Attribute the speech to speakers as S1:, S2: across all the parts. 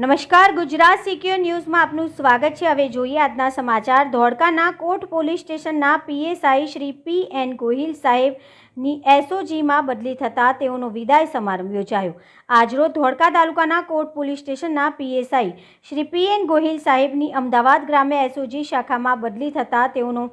S1: નમસ્કાર, ગુજરાત સિક્યોર ન્યૂઝમાં આપનું સ્વાગત છે। હવે જોઈએ આજના સમાચાર। ધોળકાના કોટ પોલીસ સ્ટેશનના પીએસઆઈ શ્રી પી.એન. ગોહિલ સાહેબની એસઓજીમાં બદલી થતાં તેઓનો વિદાય સમારંભ યોજાયો। આજરોજ ધોળકા તાલુકાના કોટ પોલીસ સ્ટેશનના પીએસઆઈ શ્રી પી.એન. ગોહિલ સાહેબની અમદાવાદ ગ્રામ્ય એસઓજી શાખામાં બદલી થતાં તેઓનો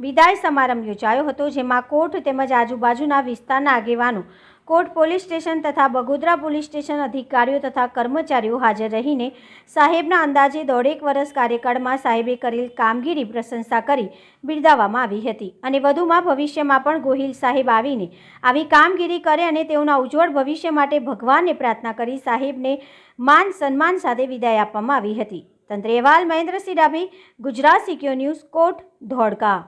S1: વિદાય સમારંભ યોજાયો હતો, જેમાં કોટ તેમજ આજુબાજુના વિસ્તારના આગેવાનો, કોટ પોલીસ સ્ટેશન તથા બગોદરા પોલીસ સ્ટેશન અધિકારીઓ તથા કર્મચારીઓ હાજર રહીને સાહેબના અંદાજે 1.5 વર્ષ કાર્યકાળમાં સાહેબે કરેલ કામગીરી પ્રશંસા કરી બિરદાવવામાં આવી હતી અને વધુમાં ભવિષ્યમાં પણ ગોહિલ સાહેબ આવીને આવી કામગીરી કરે અને તેઓના ઉજ્જવળ ભવિષ્ય માટે ભગવાનને પ્રાર્થના કરી સાહેબને માન સન્માન સાથે વિદાય આપવામાં આવી હતી। તંત્ર અહેવાલ મહેન્દ્રસિંહ ડાભી, ગુજરાત સિક્યોર ન્યૂઝ, કોટ, ધોળકા।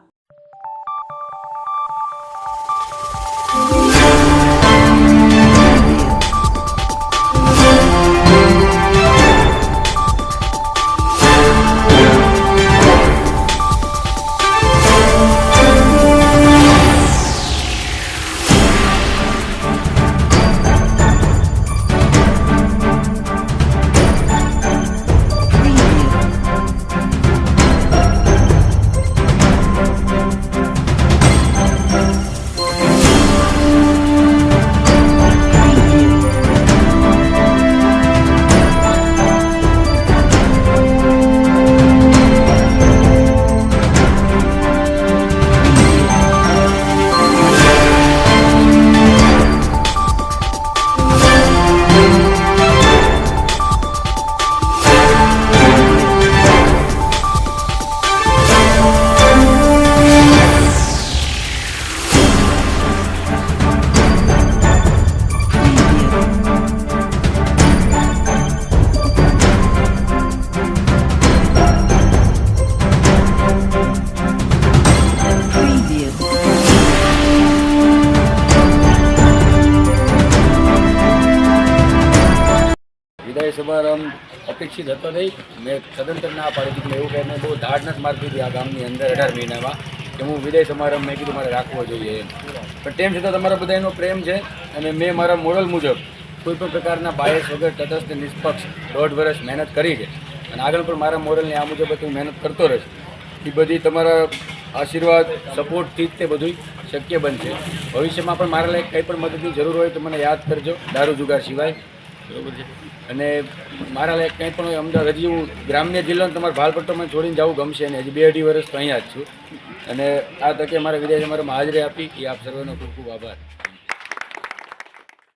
S2: વિદાય સમારંભ અપેક્ષિત હતો નહીં। મેં સદંતર ના પાડી દીધી। એવું કે મેં બહુ ધાડ નથી મારતી હતી આ ગામની અંદર 18 મહિનામાં કે હું વિદાય સમારંભ મેં કીધું મારે રાખવો જોઈએ એમ, પણ તેમ છતાં તમારા બધાનો પ્રેમ છે અને મેં મારા મોડલ મુજબ કોઈપણ પ્રકારના બાયસ વગર તટસ્થ નિષ્પક્ષ 1.5 વર્ષ મહેનત કરી છે અને આગળ પણ મારા મોડલને આ મુજબ હું મહેનત કરતો રહીશ। એ બધી તમારા આશીર્વાદ સપોર્ટથી જ તે બધું શક્ય બનશે। ભવિષ્યમાં પણ મારા લાયક કંઈ પણ મદદની જરૂર હોય તો મને યાદ કરજો, દારૂ જુગાર સિવાય, બરાબર છે। અને મારા લાયક કંઈ પણ હોય અમદાવાદ, હજી હું ગ્રામ્ય જિલ્લાનો તમારા ભાલપટ્ટોમાં છોડીને જવું ગમશે ને, હજી 2-2.5 વર્ષ તો અહીંયા જ છું અને આ તકે મારા વિદાય સમારંભમાં હાજરી આપી એ આપ સર્વેનો ખૂબ ખૂબ આભાર।